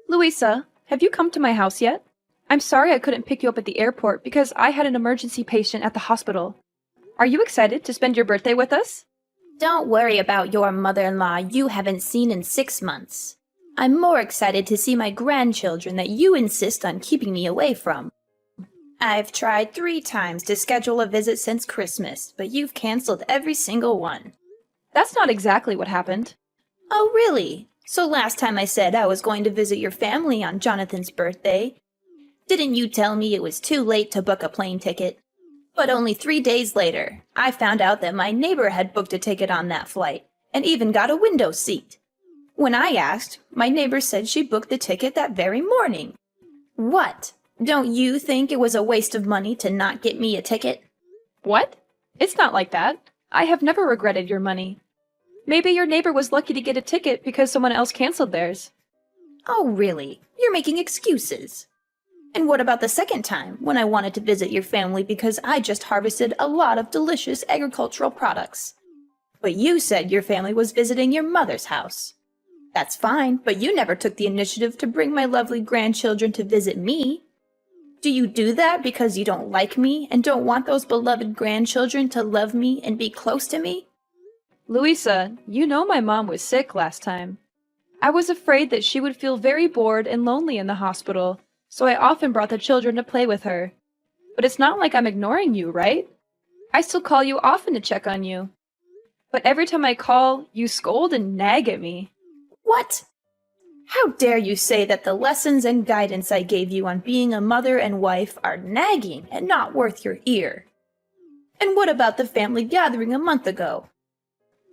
Louisa, have you come to my house yet? I'm sorry I couldn't pick you up at the airport because I had an emergency patient at the hospital. Are you excited to spend your birthday with us? Don't worry about your mother-in-law you haven't seen in 6 months. I'm more excited to see my grandchildren that you insist on keeping me away from. I've tried 3 times to schedule a visit since Christmas, but you've canceled every single one. That's not exactly what happened. Oh, really? So last time I said I was going to visit your family on Jonathan's birthday, didn't you tell me it was too late to book a plane ticket? But only 3 days later, I found out that my neighbor had booked a ticket on that flight, and even got a window seat. When I asked, my neighbor said she booked the ticket that very morning. What? Don't you think it was a waste of money to not get me a ticket? What? It's not like that. I have never regretted your money. Maybe your neighbor was lucky to get a ticket because someone else canceled theirs. Oh, really? You're making excuses. And what about the second time, when I wanted to visit your family because I just harvested a lot of delicious agricultural products? But you said your family was visiting your mother's house. That's fine, but you never took the initiative to bring my lovely grandchildren to visit me. Do you do that because you don't like me and don't want those beloved grandchildren to love me and be close to me? Louisa, you know my mom was sick last time. I was afraid that she would feel very bored and lonely in the hospital, so I often brought the children to play with her. But it's not like I'm ignoring you, right? I still call you often to check on you. But every time I call, you scold and nag at me. What? How dare you say that the lessons and guidance I gave you on being a mother and wife are nagging and not worth your ear? And what about the family gathering a month ago?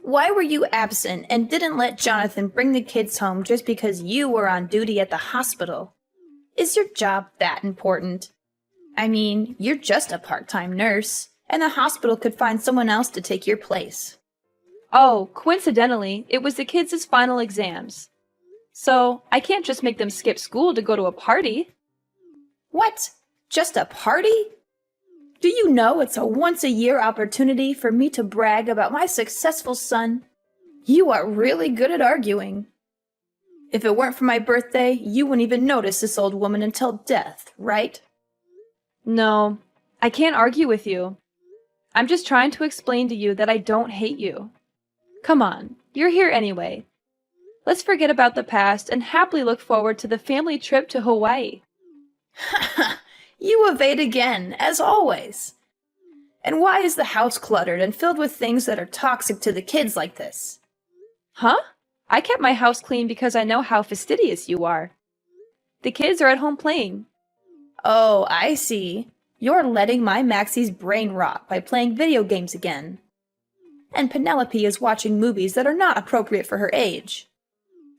Why were you absent and didn't let Jonathan bring the kids home just because you were on duty at the hospital? Is your job that important? I mean, you're just a part-time nurse, and the hospital could find someone else to take your place. Oh, coincidentally, it was the kids' final exams. So, I can't just make them skip school to go to a party. What? Just a party? Do you know it's a once-a-year opportunity for me to brag about my successful son? You are really good at arguing. If it weren't for my birthday, you wouldn't even notice this old woman until death, right? No, I can't argue with you. I'm just trying to explain to you that I don't hate you. Come on, you're here anyway. Let's forget about the past and happily look forward to the family trip to Hawaii. You evade again, as always. And why is the house cluttered and filled with things that are toxic to the kids like this? Huh? I kept my house clean because I know how fastidious you are. The kids are at home playing. Oh, I see. You're letting my Maxie's brain rot by playing video games again. And Penelope is watching movies that are not appropriate for her age.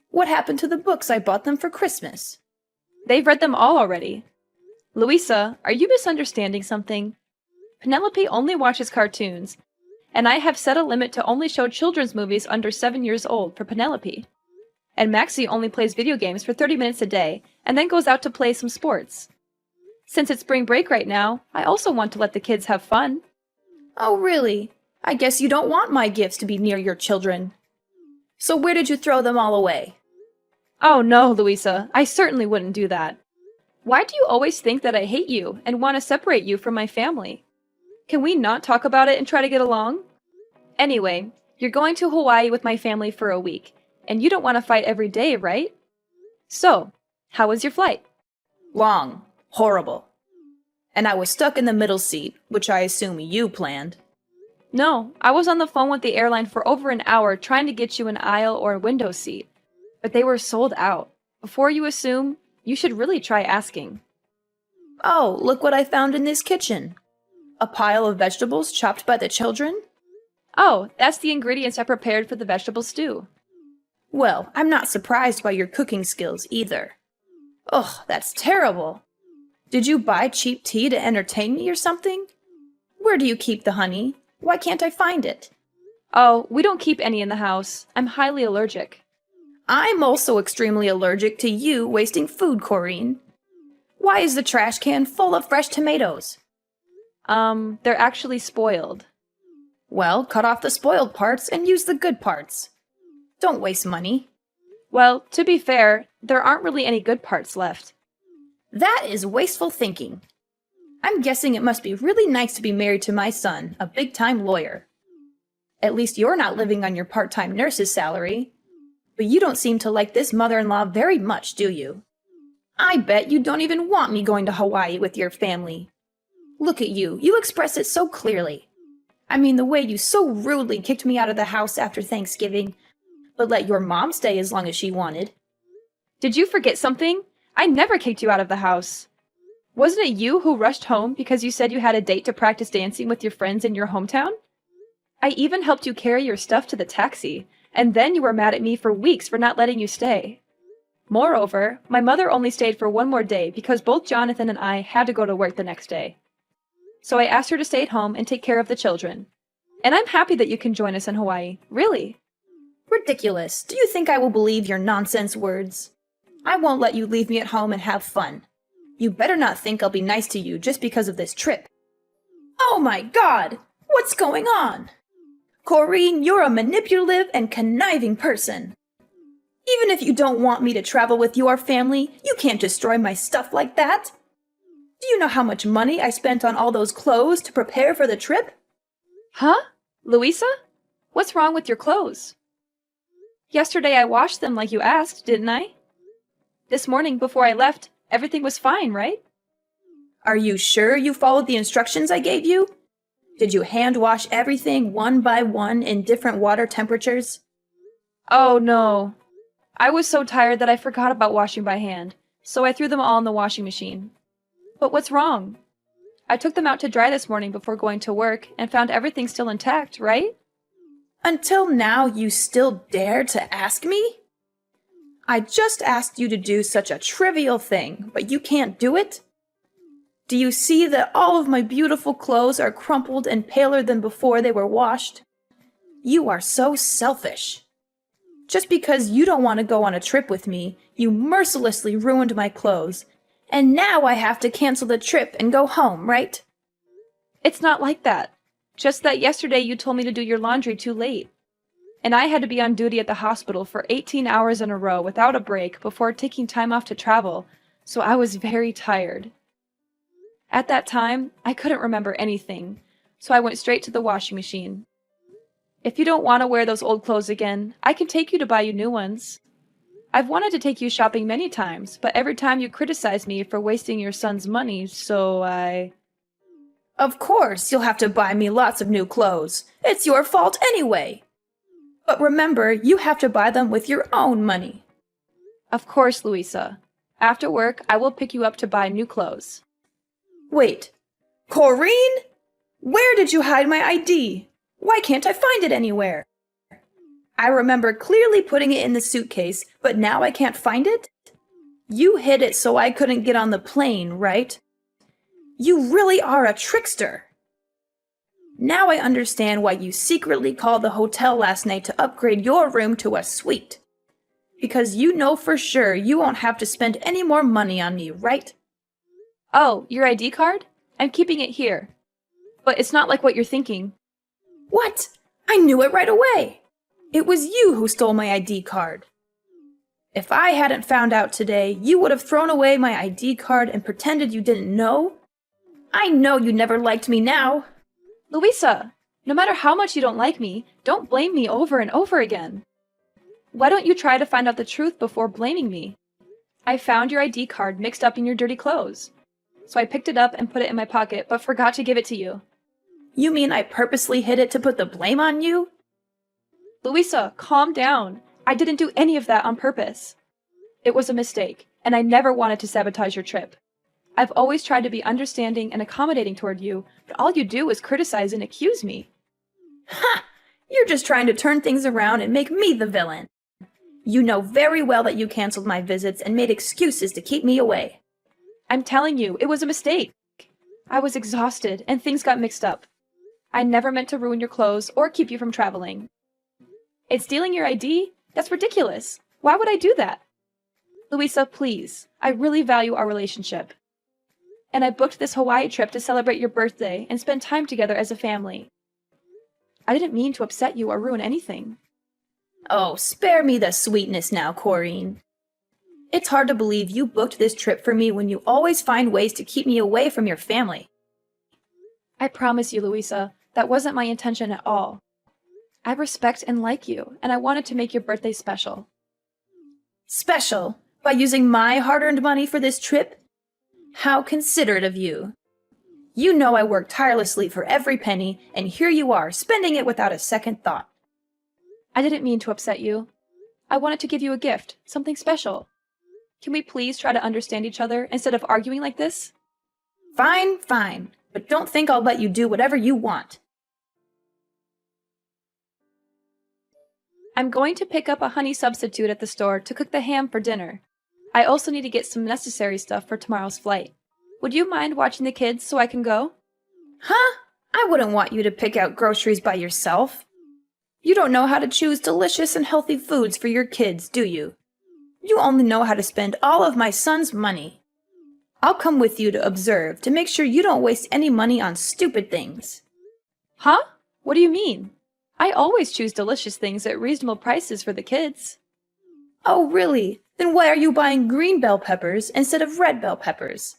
What happened to the books I bought them for Christmas? They've read them all already. Louisa, are you misunderstanding something? Penelope only watches cartoons, and I have set a limit to only show children's movies under 7 years old for Penelope. And Maxie only plays video games for 30 minutes a day, and then goes out to play some sports. Since it's spring break right now, I also want to let the kids have fun. Oh, really? I guess you don't want my gifts to be near your children. So where did you throw them all away? Oh no, Louisa, I certainly wouldn't do that. Why do you always think that I hate you and want to separate you from my family? Can we not talk about it and try to get along? Anyway, you're going to Hawaii with my family for a week, and you don't want to fight every day, right? So, how was your flight? Long. Horrible. And I was stuck in the middle seat, which I assume you planned. No, I was on the phone with the airline for over an hour trying to get you an aisle or a window seat, but they were sold out. Before you assume, you should really try asking. Oh, look what I found in this kitchen. A pile of vegetables chopped by the children? Oh, that's the ingredients I prepared for the vegetable stew. Well, I'm not surprised by your cooking skills either. Ugh, that's terrible. Did you buy cheap tea to entertain me or something? Where do you keep the honey? Why can't I find it? Oh, we don't keep any in the house. I'm highly allergic. I'm also extremely allergic to you wasting food, Corinne. Why is the trash can full of fresh tomatoes? They're actually spoiled. Well, cut off the spoiled parts and use the good parts. Don't waste money. Well, to be fair, there aren't really any good parts left. That is wasteful thinking. I'm guessing it must be really nice to be married to my son, a big-time lawyer. At least you're not living on your part-time nurse's salary. But you don't seem to like this mother-in-law very much, do you? I bet you don't even want me going to Hawaii with your family. Look at you, you express it so clearly. I mean, the way you so rudely kicked me out of the house after Thanksgiving, but let your mom stay as long as she wanted. Did you forget something? I never kicked you out of the house. Wasn't it you who rushed home because you said you had a date to practice dancing with your friends in your hometown? I even helped you carry your stuff to the taxi, and then you were mad at me for weeks for not letting you stay. Moreover, my mother only stayed for one more day because both Jonathan and I had to go to work the next day. So I asked her to stay at home and take care of the children. And I'm happy that you can join us in Hawaii, really. Ridiculous. Do you think I will believe your nonsense words? I won't let you leave me at home and have fun. You better not think I'll be nice to you just because of this trip. Oh my God! What's going on? Corrine, you're a manipulative and conniving person. Even if you don't want me to travel with your family, you can't destroy my stuff like that. Do you know how much money I spent on all those clothes to prepare for the trip? Huh? Louisa? What's wrong with your clothes? Yesterday I washed them like you asked, didn't I? This morning before I left, everything was fine, right? Are you sure you followed the instructions I gave you? Did you hand wash everything one by one in different water temperatures? Oh no. I was so tired that I forgot about washing by hand, so I threw them all in the washing machine. But what's wrong? I took them out to dry this morning before going to work and found everything still intact, right? Until now, you still dare to ask me? I just asked you to do such a trivial thing, but you can't do it? Do you see that all of my beautiful clothes are crumpled and paler than before they were washed? You are so selfish. Just because you don't want to go on a trip with me, you mercilessly ruined my clothes, and now I have to cancel the trip and go home, right? It's not like that. Just that yesterday you told me to do your laundry too late. And I had to be on duty at the hospital for 18 hours in a row without a break before taking time off to travel, so I was very tired. At that time, I couldn't remember anything, so I went straight to the washing machine. If you don't want to wear those old clothes again, I can take you to buy you new ones. I've wanted to take you shopping many times, but every time you criticize me for wasting your son's money, so I... Of course, you'll have to buy me lots of new clothes. It's your fault anyway. But remember, you have to buy them with your own money. Of course, Louisa. After work, I will pick you up to buy new clothes. Wait, Corrine? Where did you hide my ID? Why can't I find it anywhere? I remember clearly putting it in the suitcase, but now I can't find it? You hid it so I couldn't get on the plane, right? You really are a trickster. Now I understand why you secretly called the hotel last night to upgrade your room to a suite. Because you know for sure you won't have to spend any more money on me, right? Oh, your ID card? I'm keeping it here. But it's not like what you're thinking. What? I knew it right away. It was you who stole my ID card. If I hadn't found out today, you would have thrown away my ID card and pretended you didn't know. I know you never liked me now. Louisa, no matter how much you don't like me, don't blame me over and over again. Why don't you try to find out the truth before blaming me? I found your ID card mixed up in your dirty clothes. So I picked it up and put it in my pocket, but forgot to give it to you. You mean I purposely hid it to put the blame on you? Louisa, calm down. I didn't do any of that on purpose. It was a mistake, and I never wanted to sabotage your trip. I've always tried to be understanding and accommodating toward you, but all you do is criticize and accuse me. Ha! You're just trying to turn things around and make me the villain. You know very well that you canceled my visits and made excuses to keep me away. I'm telling you, it was a mistake. I was exhausted, and things got mixed up. I never meant to ruin your clothes or keep you from traveling. And stealing your ID? That's ridiculous. Why would I do that? Louisa, please. I really value our relationship. And I booked this Hawaii trip to celebrate your birthday and spend time together as a family. I didn't mean to upset you or ruin anything. Oh, spare me the sweetness now, Corrine. It's hard to believe you booked this trip for me when you always find ways to keep me away from your family. I promise you, Louisa, that wasn't my intention at all. I respect and like you, and I wanted to make your birthday special. Special? By using my hard-earned money for this trip? How considerate of you. You know I worked tirelessly for every penny, and here you are, spending it without a second thought. I didn't mean to upset you. I wanted to give you a gift, something special. Can we please try to understand each other instead of arguing like this? Fine, fine, but don't think I'll let you do whatever you want. I'm going to pick up a honey substitute at the store to cook the ham for dinner. I also need to get some necessary stuff for tomorrow's flight. Would you mind watching the kids so I can go? Huh? I wouldn't want you to pick out groceries by yourself. You don't know how to choose delicious and healthy foods for your kids, do you? You only know how to spend all of my son's money. I'll come with you to observe to make sure you don't waste any money on stupid things. Huh? What do you mean? I always choose delicious things at reasonable prices for the kids. Oh, really? Then why are you buying green bell peppers instead of red bell peppers?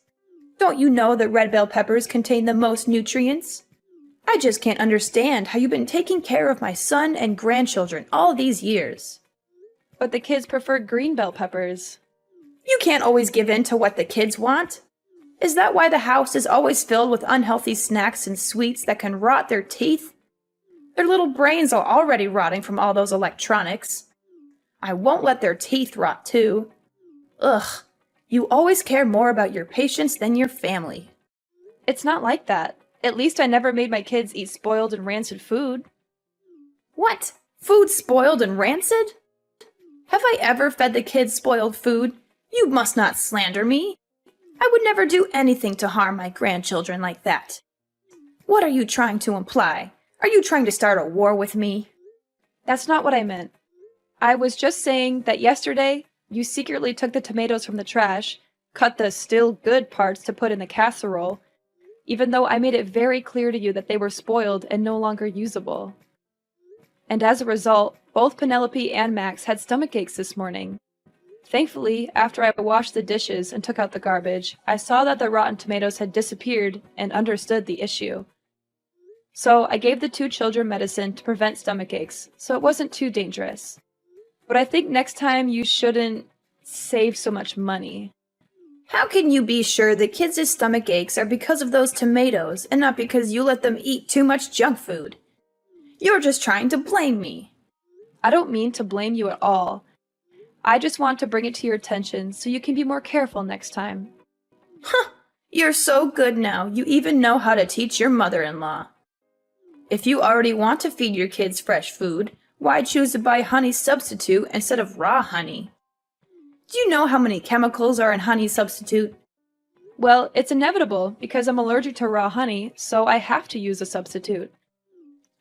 Don't you know that red bell peppers contain the most nutrients? I just can't understand how you've been taking care of my son and grandchildren all these years. But the kids prefer green bell peppers. You can't always give in to what the kids want. Is that why the house is always filled with unhealthy snacks and sweets that can rot their teeth? Their little brains are already rotting from all those electronics. I won't let their teeth rot too. Ugh, you always care more about your patients than your family. It's not like that. At least I never made my kids eat spoiled and rancid food. What? Food spoiled and rancid? Have I ever fed the kids spoiled food? You must not slander me. I would never do anything to harm my grandchildren like that. What are you trying to imply? Are you trying to start a war with me? That's not what I meant. I was just saying that yesterday, you secretly took the tomatoes from the trash, cut the still good parts to put in the casserole, even though I made it very clear to you that they were spoiled and no longer usable. And as a result, both Penelope and Max had stomach aches this morning. Thankfully, after I washed the dishes and took out the garbage, I saw that the rotten tomatoes had disappeared and understood the issue. So I gave the two children medicine to prevent stomach aches, so it wasn't too dangerous. But I think next time you shouldn't save so much money. How can you be sure the kids' stomach aches are because of those tomatoes and not because you let them eat too much junk food? You're just trying to blame me. I don't mean to blame you at all. I just want to bring it to your attention so you can be more careful next time. Huh, you're so good now, you even know how to teach your mother-in-law. If you already want to feed your kids fresh food, why choose to buy honey substitute instead of raw honey? Do you know how many chemicals are in honey substitute? Well, it's inevitable because I'm allergic to raw honey, so I have to use a substitute.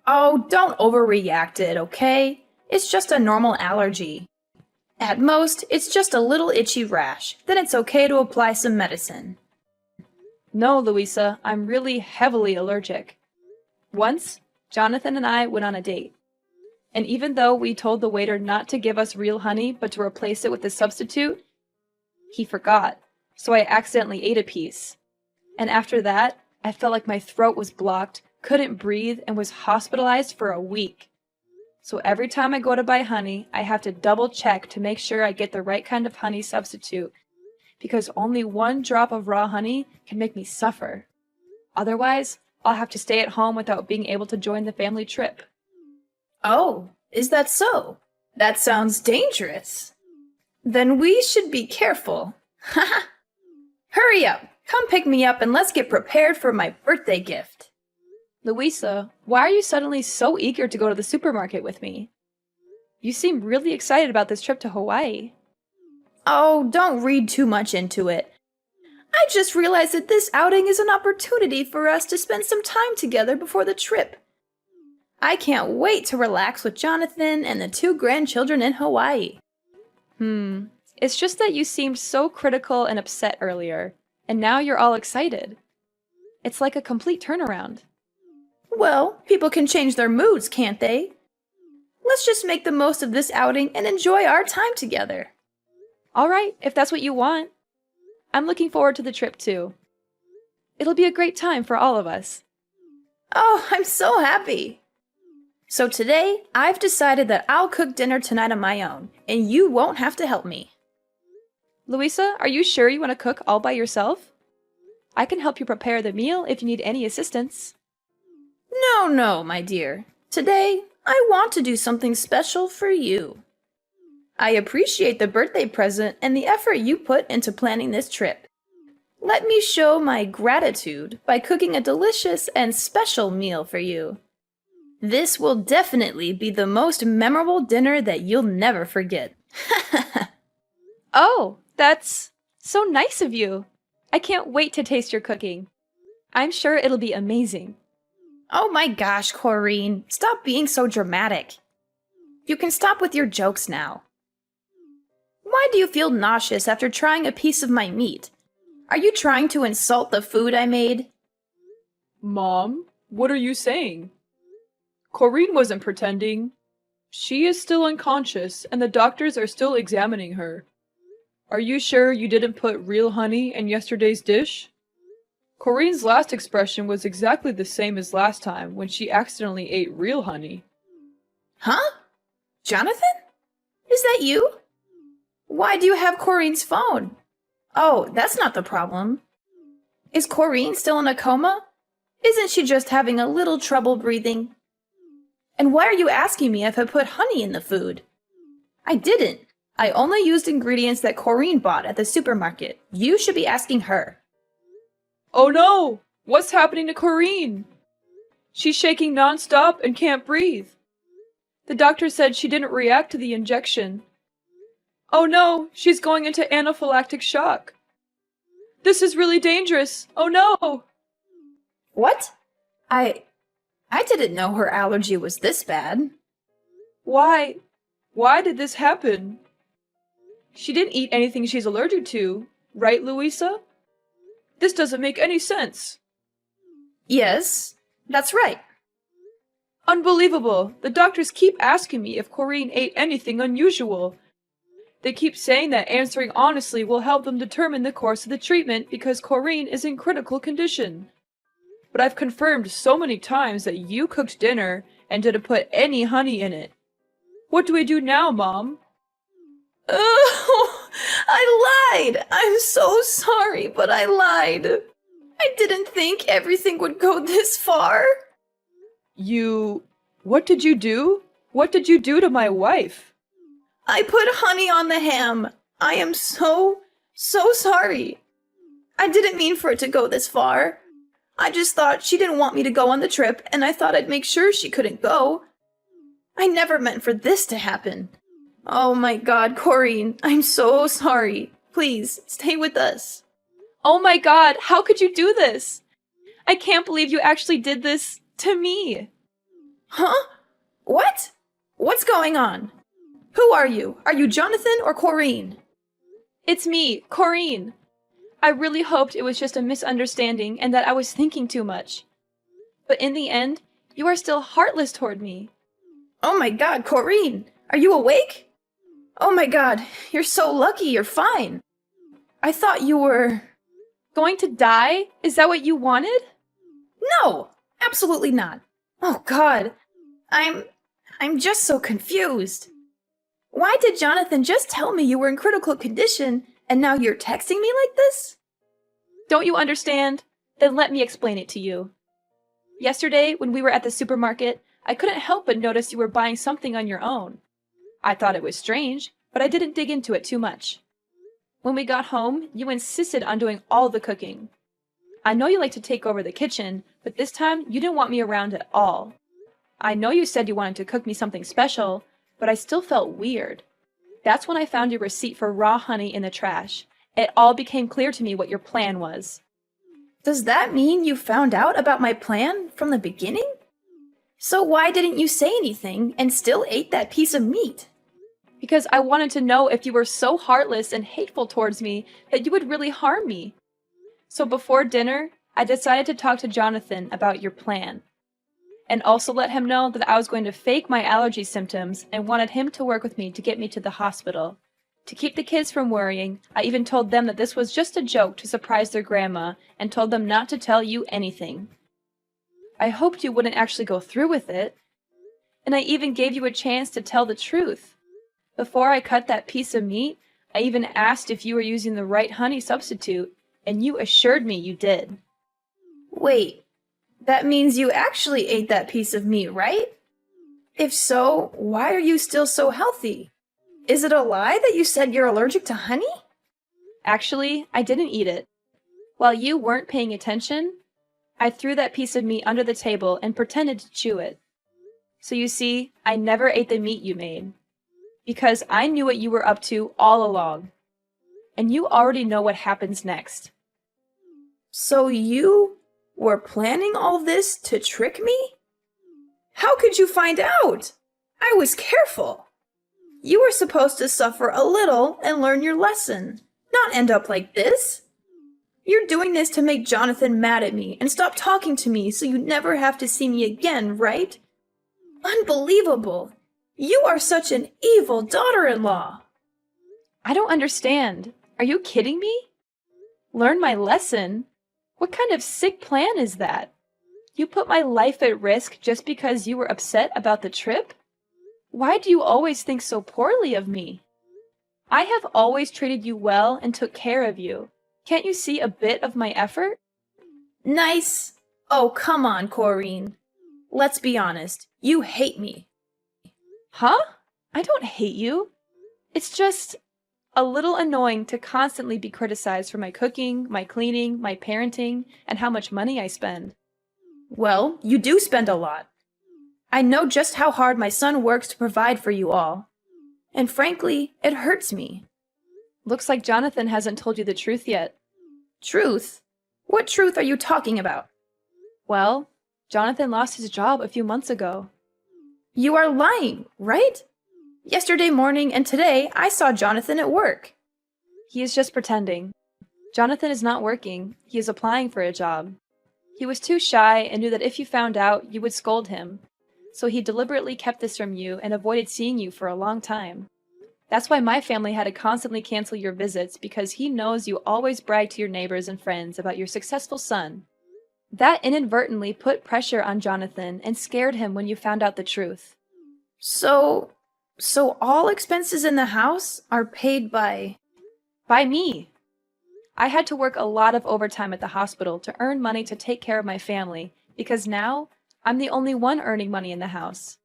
Oh, don't overreact it, okay? It's just a normal allergy. At most, it's just a little itchy rash. Then it's okay to apply some medicine. No, Louisa, I'm really heavily allergic. Once, Jonathan and I went on a date. And even though we told the waiter not to give us real honey but to replace it with a substitute, he forgot, so I accidentally ate a piece. And after that, I felt like my throat was blocked, couldn't breathe, and was hospitalized for a week. So every time I go to buy honey, I have to double check to make sure I get the right kind of honey substitute, because only one drop of raw honey can make me suffer. Otherwise, I'll have to stay at home without being able to join the family trip. Oh, is that so? That sounds dangerous. Then we should be careful. Haha! Hurry up! Come pick me up and let's get prepared for my birthday gift. Louisa, why are you suddenly so eager to go to the supermarket with me? You seem really excited about this trip to Hawaii. Oh, don't read too much into it. I just realized that this outing is an opportunity for us to spend some time together before the trip. I can't wait to relax with Jonathan and the two grandchildren in Hawaii. It's just that you seemed so critical and upset earlier, and now you're all excited. It's like a complete turnaround. Well, people can change their moods, can't they? Let's just make the most of this outing and enjoy our time together. All right, if that's what you want. I'm looking forward to the trip too. It'll be a great time for all of us. Oh, I'm so happy. So today, I've decided that I'll cook dinner tonight on my own, and you won't have to help me. Louisa, are you sure you want to cook all by yourself? I can help you prepare the meal if you need any assistance. No, my dear. Today, I want to do something special for you. I appreciate the birthday present and the effort you put into planning this trip. Let me show my gratitude by cooking a delicious and special meal for you. This will definitely be the most memorable dinner that you'll never forget. Oh, that's so nice of you. I can't wait to taste your cooking. I'm sure it'll be amazing. Oh my gosh, Corrine, stop being so dramatic. You can stop with your jokes now. Why do you feel nauseous after trying a piece of my meat? Are you trying to insult the food I made? Mom, what are you saying? Corrine wasn't pretending. She is still unconscious, and the doctors are still examining her. Are you sure you didn't put real honey in yesterday's dish? Corrine's last expression was exactly the same as last time when she accidentally ate real honey. Huh? Jonathan? Is that you? Why do you have Corrine's phone? Oh, that's not the problem. Is Corrine still in a coma? Isn't she just having a little trouble breathing? And why are you asking me if I put honey in the food? I didn't. I only used ingredients that Corrine bought at the supermarket. You should be asking her. Oh no! What's happening to Corrine? She's shaking nonstop and can't breathe. The doctor said she didn't react to the injection. Oh no, she's going into anaphylactic shock. This is really dangerous. Oh no! What? I didn't know her allergy was this bad. Why? Why did this happen? She didn't eat anything she's allergic to, right, Louisa? This doesn't make any sense. Yes, that's right. Unbelievable. The doctors keep asking me if Corrine ate anything unusual. They keep saying that answering honestly will help them determine the course of the treatment because Corrine is in critical condition. But I've confirmed so many times that you cooked dinner and didn't put any honey in it. What do we do now, Mom? Oh, I lied! I'm so sorry, but I lied. I didn't think everything would go this far. What did you do? What did you do to my wife? I put honey on the ham. I am so sorry. I didn't mean for it to go this far. I just thought she didn't want me to go on the trip, and I thought I'd make sure she couldn't go. I never meant for this to happen. Oh my God, Corrine, I'm so sorry. Please, stay with us. Oh my god, how could you do this? I can't believe you actually did this to me. Huh? What? What's going on? Who are you? Are you Jonathan or Corrine? It's me, Corrine. I really hoped it was just a misunderstanding and that I was thinking too much. But in the end, you are still heartless toward me. Oh my God, Corrine, are you awake? Oh my God, you're so lucky you're fine. I thought you were... Going to die? Is that what you wanted? No, absolutely not. Oh God, I'm just so confused. Why did Jonathan just tell me you were in critical condition and now you're texting me like this? Don't you understand? Then let me explain it to you. Yesterday, when we were at the supermarket, I couldn't help but notice you were buying something on your own. I thought it was strange, but I didn't dig into it too much. When we got home, you insisted on doing all the cooking. I know you like to take over the kitchen, but this time you didn't want me around at all. I know you said you wanted to cook me something special, but I still felt weird. That's when I found your receipt for raw honey in the trash. It all became clear to me what your plan was. Does that mean you found out about my plan from the beginning? So why didn't you say anything and still ate that piece of meat? Because I wanted to know if you were so heartless and hateful towards me that you would really harm me. So before dinner, I decided to talk to Jonathan about your plan. and also let him know that I was going to fake my allergy symptoms and wanted him to work with me to get me to the hospital. To keep the kids from worrying, I even told them that this was just a joke to surprise their grandma and told them not to tell you anything. I hoped you wouldn't actually go through with it, and I even gave you a chance to tell the truth. Before I cut that piece of meat, I even asked if you were using the right honey substitute, and you assured me you did. Wait, that means you actually ate that piece of meat, right? If so, why are you still so healthy? Is it a lie that you said you're allergic to honey? Actually, I didn't eat it. While you weren't paying attention, I threw that piece of meat under the table and pretended to chew it. So you see, I never ate the meat you made. Because I knew what you were up to all along. And you already know what happens next. So you were planning all this to trick me? How could you find out? I was careful. You were supposed to suffer a little and learn your lesson, not end up like this. You're doing this to make Jonathan mad at me and stop talking to me so you never have to see me again, right? Unbelievable. You are such an evil daughter-in-law. I don't understand. Are you kidding me? Learn my lesson? What kind of sick plan is that? You put my life at risk just because you were upset about the trip? Why do you always think so poorly of me? I have always treated you well and took care of you. Can't you see a bit of my effort? Nice. Oh, come on, Corrine. Let's be honest. You hate me. Huh? I don't hate you. It's just a little annoying to constantly be criticized for my cooking, my cleaning, my parenting, and how much money I spend. Well, you do spend a lot. I know just how hard my son works to provide for you all. And frankly, it hurts me. Looks like Jonathan hasn't told you the truth yet. Truth? What truth are you talking about? Well, Jonathan lost his job a few months ago. You are lying, right? Yesterday morning and today, I saw Jonathan at work. He is just pretending. Jonathan is not working. He is applying for a job. He was too shy and knew that if you found out, you would scold him. So he deliberately kept this from you and avoided seeing you for a long time. That's why my family had to constantly cancel your visits, because he knows you always brag to your neighbors and friends about your successful son. That inadvertently put pressure on Jonathan and scared him when you found out the truth. So all expenses in the house are paid by me. I had to work a lot of overtime at the hospital to earn money to take care of my family, because now I'm the only one earning money in the house.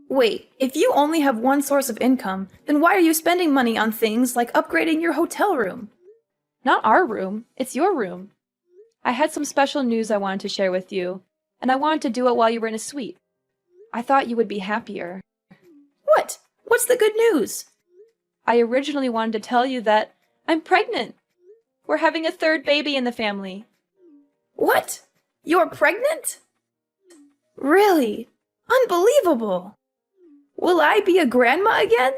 Wait, if you only have one source of income, then why are you spending money on things like upgrading your hotel room? Not our room, it's your room. I had some special news I wanted to share with you, and I wanted to do it while you were in a suite. I thought you would be happier. What? What's the good news? I originally wanted to tell you that I'm pregnant. We're having a third baby in the family. What? You're pregnant? Really? Unbelievable! Will I be a grandma again?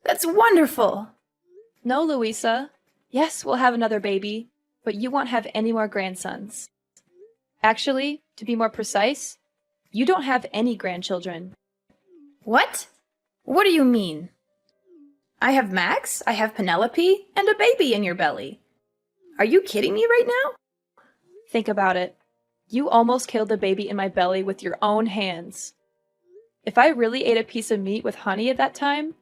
That's wonderful! No, Louisa. Yes, we'll have another baby, but you won't have any more grandsons. Actually, to be more precise, you don't have any grandchildren. What? What do you mean? I have Max, I have Penelope, and a baby in your belly. Are you kidding me right now? Think about it. You almost killed the baby in my belly with your own hands. If I really ate a piece of meat with honey at that time,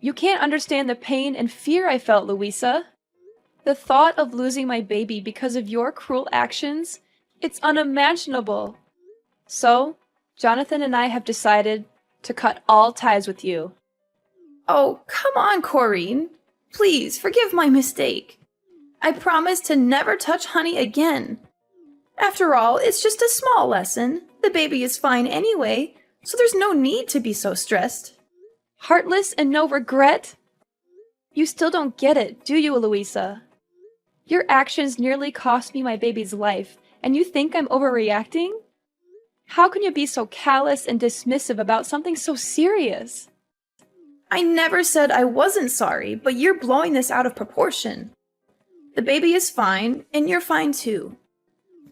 you can't understand the pain and fear I felt, Louisa. The thought of losing my baby because of your cruel actions, it's unimaginable. So, Jonathan and I have decided to cut all ties with you. Oh, come on, Corrine. Please, forgive my mistake. I promise to never touch honey again. After all, it's just a small lesson. The baby is fine anyway, so there's no need to be so stressed. Heartless and no regret? You still don't get it, do you, Louisa? Your actions nearly cost me my baby's life, and you think I'm overreacting? How can you be so callous and dismissive about something so serious? I never said I wasn't sorry, but you're blowing this out of proportion. The baby is fine, and you're fine too.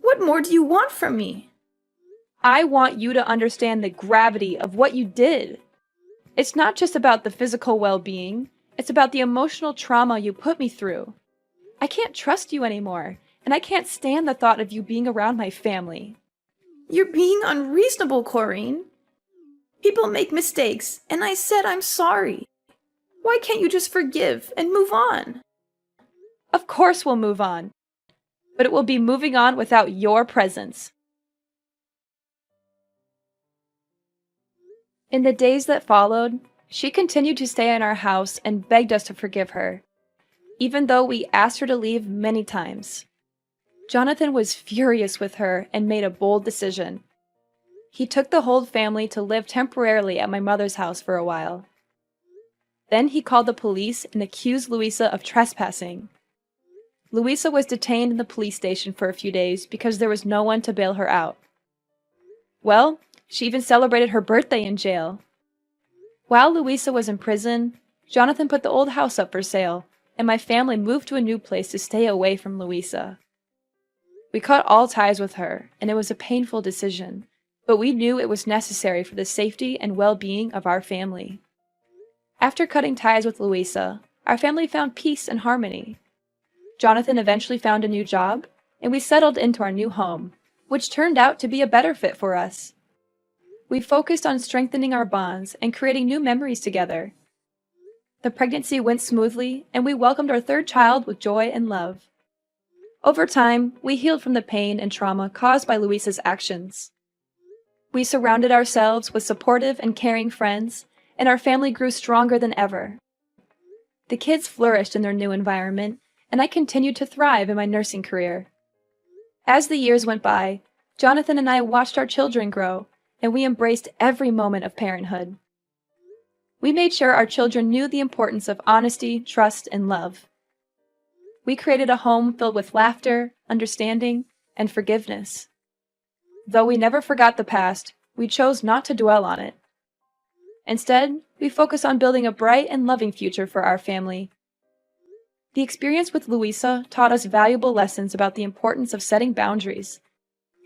What more do you want from me? I want you to understand the gravity of what you did. It's not just about the physical well-being, it's about the emotional trauma you put me through. I can't trust you anymore, and I can't stand the thought of you being around my family. You're being unreasonable, Corrine. People make mistakes, and I said I'm sorry. Why can't you just forgive and move on? Of course we'll move on, but it will be moving on without your presence. In the days that followed, she continued to stay in our house and begged us to forgive her, even though we asked her to leave many times. Jonathan was furious with her and made a bold decision. He took the whole family to live temporarily at my mother's house for a while. Then he called the police and accused Louisa of trespassing. Louisa was detained in the police station for a few days because there was no one to bail her out. Well, she even celebrated her birthday in jail. While Louisa was in prison, Jonathan put the old house up for sale, and my family moved to a new place to stay away from Louisa. We cut all ties with her, and it was a painful decision, but we knew it was necessary for the safety and well-being of our family. After cutting ties with Louisa, our family found peace and harmony. Jonathan eventually found a new job, and we settled into our new home, which turned out to be a better fit for us. We focused on strengthening our bonds and creating new memories together. The pregnancy went smoothly, and we welcomed our third child with joy and love. Over time, we healed from the pain and trauma caused by Louisa's actions. We surrounded ourselves with supportive and caring friends, and our family grew stronger than ever. The kids flourished in their new environment, and I continued to thrive in my nursing career. As the years went by, Jonathan and I watched our children grow, and we embraced every moment of parenthood. We made sure our children knew the importance of honesty, trust, and love. We created a home filled with laughter, understanding, and forgiveness. Though we never forgot the past, we chose not to dwell on it. Instead, we focused on building a bright and loving future for our family. The experience with Louisa taught us valuable lessons about the importance of setting boundaries,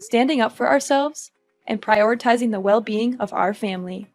standing up for ourselves, and prioritizing the well-being of our family.